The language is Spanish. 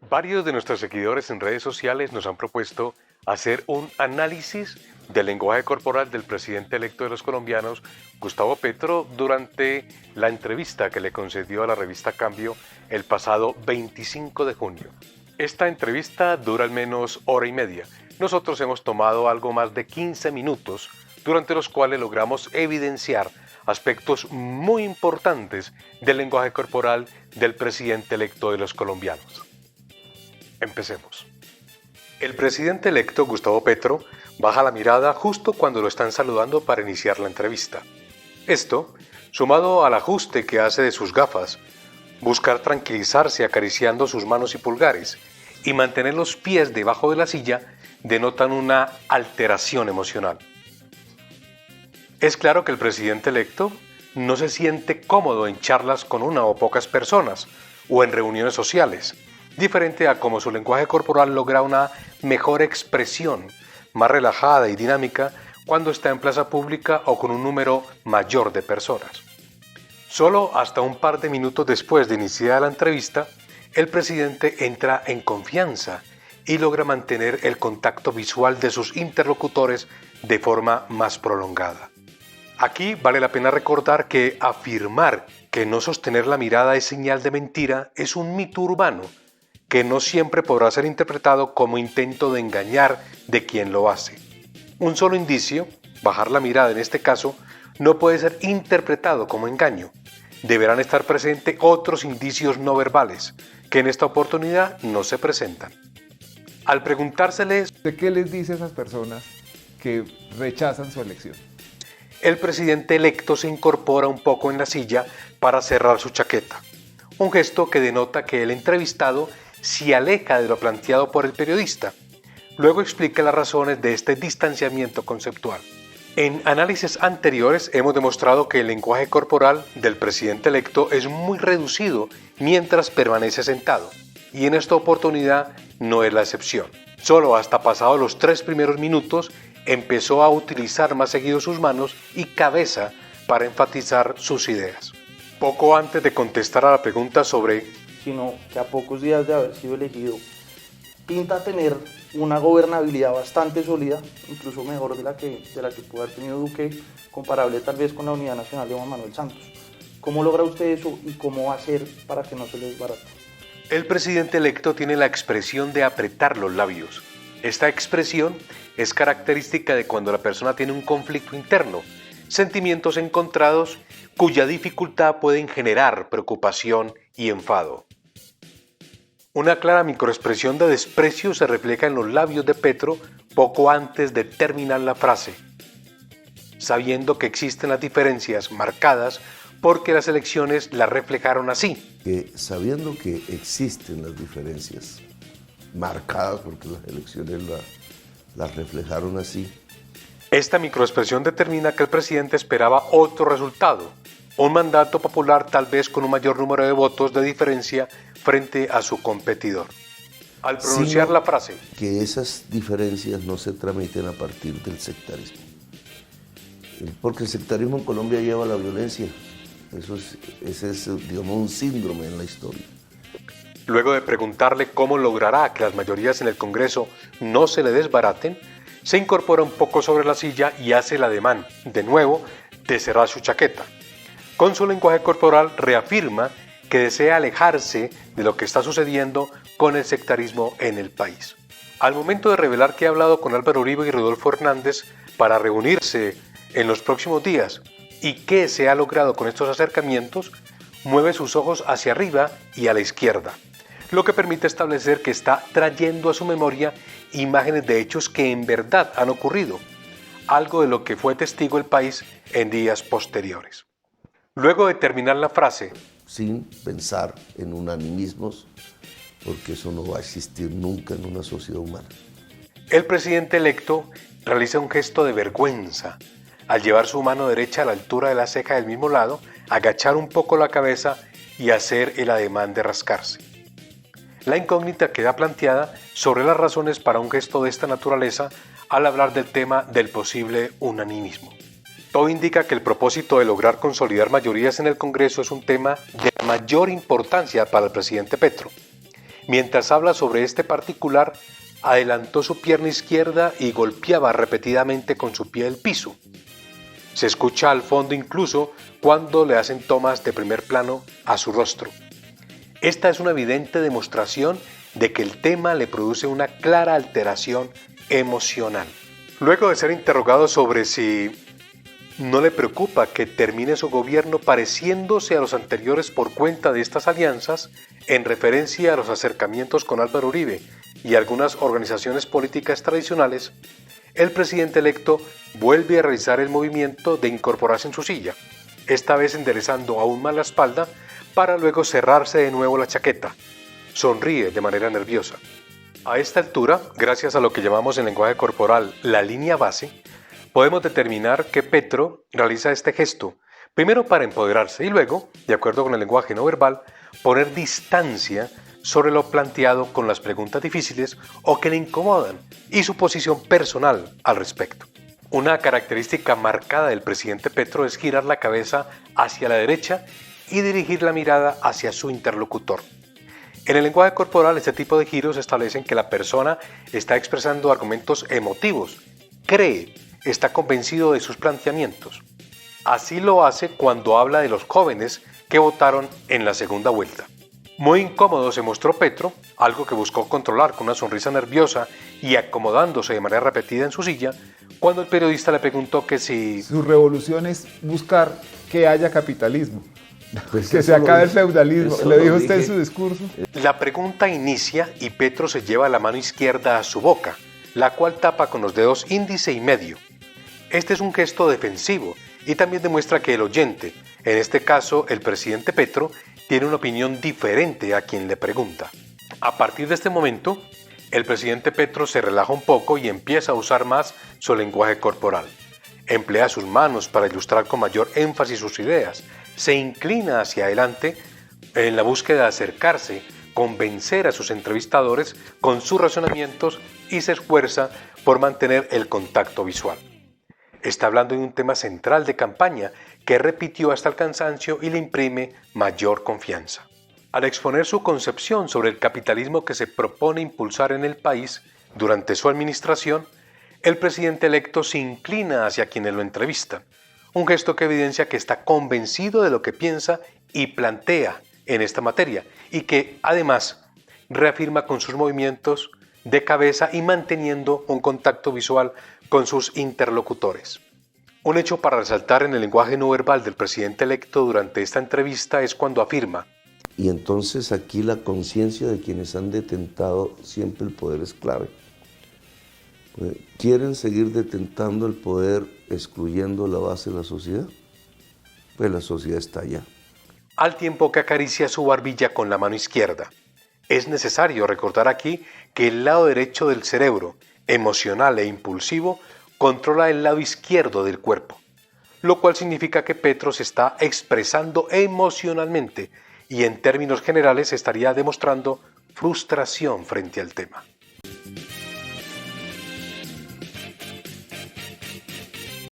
Varios de nuestros seguidores en redes sociales nos han propuesto hacer un análisis del lenguaje corporal del presidente electo de los colombianos, Gustavo Petro, durante la entrevista que le concedió a la revista Cambio el pasado 25 de junio. Esta entrevista dura al menos hora y media. Nosotros hemos tomado algo más de 15 minutos, durante los cuales logramos evidenciar aspectos muy importantes del lenguaje corporal del presidente electo de los colombianos. Empecemos. El presidente electo, Gustavo Petro, baja la mirada justo cuando lo están saludando para iniciar la entrevista. Esto, sumado al ajuste que hace de sus gafas, buscar tranquilizarse acariciando sus manos y pulgares y mantener los pies debajo de la silla, denotan una alteración emocional. Es claro que el presidente electo no se siente cómodo en charlas con una o pocas personas o en reuniones sociales, diferente a cómo su lenguaje corporal logra una mejor expresión, más relajada y dinámica cuando está en plaza pública o con un número mayor de personas. Solo hasta un par de minutos después de iniciar la entrevista, el presidente entra en confianza y logra mantener el contacto visual de sus interlocutores de forma más prolongada. Aquí vale la pena recordar que afirmar que no sostener la mirada es señal de mentira es un mito urbano que no siempre podrá ser interpretado como intento de engañar de quien lo hace. Un solo indicio, bajar la mirada en este caso, no puede ser interpretado como engaño. Deberán estar presentes otros indicios no verbales, que en esta oportunidad no se presentan. Al preguntárseles ¿de qué les dice a esas personas que rechazan su elección? El presidente electo se incorpora un poco en la silla para cerrar su chaqueta, un gesto que denota que el entrevistado se aleja de lo planteado por el periodista. Luego explica las razones de este distanciamiento conceptual. En análisis anteriores hemos demostrado que el lenguaje corporal del presidente electo es muy reducido mientras permanece sentado, y en esta oportunidad no es la excepción. Solo hasta pasados los 3 primeros minutos empezó a utilizar más seguido sus manos y cabeza para enfatizar sus ideas. Poco antes de contestar a la pregunta sobre sino que a pocos días de haber sido elegido, pinta tener una gobernabilidad bastante sólida, incluso mejor de la que pudo haber tenido Duque, comparable tal vez con la unidad nacional de Juan Manuel Santos. ¿Cómo logra usted eso y cómo va a hacer para que no se le desbarate? El presidente electo tiene la expresión de apretar los labios. Esta expresión es característica de cuando la persona tiene un conflicto interno, sentimientos encontrados cuya dificultad pueden generar preocupación y enfado. Una clara microexpresión de desprecio se refleja en los labios de Petro poco antes de terminar la frase, sabiendo que existen las diferencias marcadas porque las elecciones las reflejaron así. Que sabiendo que existen las diferencias marcadas porque las elecciones las reflejaron así. Esta microexpresión determina que el presidente esperaba otro resultado, un mandato popular tal vez con un mayor número de votos de diferencia frente a su competidor. Al pronunciar la frase, que esas diferencias no se tramiten a partir del sectarismo. Porque el sectarismo en Colombia lleva a la violencia. Ese es, digamos, un síndrome en la historia. Luego de preguntarle cómo logrará que las mayorías en el Congreso no se le desbaraten, se incorpora un poco sobre la silla y hace el ademán, de nuevo, de cerrar su chaqueta. Con su lenguaje corporal reafirma que desea alejarse de lo que está sucediendo con el sectarismo en el país. Al momento de revelar que ha hablado con Álvaro Uribe y Rodolfo Hernández para reunirse en los próximos días y qué se ha logrado con estos acercamientos, mueve sus ojos hacia arriba y a la izquierda, lo que permite establecer que está trayendo a su memoria imágenes de hechos que en verdad han ocurrido, algo de lo que fue testigo el país en días posteriores. Luego de terminar la frase, sin pensar en unanimismos, porque eso no va a existir nunca en una sociedad humana. El presidente electo realiza un gesto de vergüenza al llevar su mano derecha a la altura de la ceja del mismo lado, agachar un poco la cabeza y hacer el ademán de rascarse. La incógnita queda planteada sobre las razones para un gesto de esta naturaleza al hablar del tema del posible unanimismo. Todo indica que el propósito de lograr consolidar mayorías en el Congreso es un tema de mayor importancia para el presidente Petro. Mientras habla sobre este particular, adelantó su pierna izquierda y golpeaba repetidamente con su pie el piso. Se escucha al fondo incluso cuando le hacen tomas de primer plano a su rostro. Esta es una evidente demostración de que el tema le produce una clara alteración emocional. Luego de ser interrogado sobre si no le preocupa que termine su gobierno pareciéndose a los anteriores por cuenta de estas alianzas, en referencia a los acercamientos con Álvaro Uribe y algunas organizaciones políticas tradicionales, el presidente electo vuelve a realizar el movimiento de incorporarse en su silla, esta vez enderezando aún más la espalda para luego cerrarse de nuevo la chaqueta. Sonríe de manera nerviosa. A esta altura, gracias a lo que llamamos en lenguaje corporal la línea base, podemos determinar que Petro realiza este gesto, primero para empoderarse y luego, de acuerdo con el lenguaje no verbal, poner distancia sobre lo planteado con las preguntas difíciles o que le incomodan y su posición personal al respecto. Una característica marcada del presidente Petro es girar la cabeza hacia la derecha y dirigir la mirada hacia su interlocutor. En el lenguaje corporal, este tipo de giros establecen que la persona está expresando argumentos emotivos, cree, está convencido de sus planteamientos. Así lo hace cuando habla de los jóvenes que votaron en la segunda vuelta. Muy incómodo se mostró Petro, algo que buscó controlar con una sonrisa nerviosa y acomodándose de manera repetida en su silla, cuando el periodista le preguntó que si Su revolución es buscar que haya capitalismo, Pues que eso se acabe el lo- feudalismo. eso ¿Le lo dijo usted en dije. su discurso? La pregunta inicia y Petro se lleva la mano izquierda a su boca, la cual tapa con los dedos índice y medio. Este es un gesto defensivo y también demuestra que el oyente, en este caso el presidente Petro, tiene una opinión diferente a quien le pregunta. A partir de este momento, el presidente Petro se relaja un poco y empieza a usar más su lenguaje corporal. Emplea sus manos para ilustrar con mayor énfasis sus ideas. Se inclina hacia adelante en la búsqueda de acercarse, convencer a sus entrevistadores con sus razonamientos y se esfuerza por mantener el contacto visual. Está hablando de un tema central de campaña que repitió hasta el cansancio y le imprime mayor confianza. Al exponer su concepción sobre el capitalismo que se propone impulsar en el país durante su administración, el presidente electo se inclina hacia quienes lo entrevistan, un gesto que evidencia que está convencido de lo que piensa y plantea en esta materia y que, además, reafirma con sus movimientos de cabeza y manteniendo un contacto visual con sus interlocutores. Un hecho para resaltar en el lenguaje no verbal del presidente electo durante esta entrevista es cuando afirma: Y entonces aquí la conciencia de quienes han detentado siempre el poder es clave. ¿Quieren seguir detentando el poder excluyendo la base de la sociedad? Pues la sociedad está allá. al tiempo que acaricia su barbilla con la mano izquierda. Es necesario recordar aquí que el lado derecho del cerebro, emocional e impulsivo, controla el lado izquierdo del cuerpo, lo cual significa que Petro se está expresando emocionalmente y en términos generales estaría demostrando frustración frente al tema.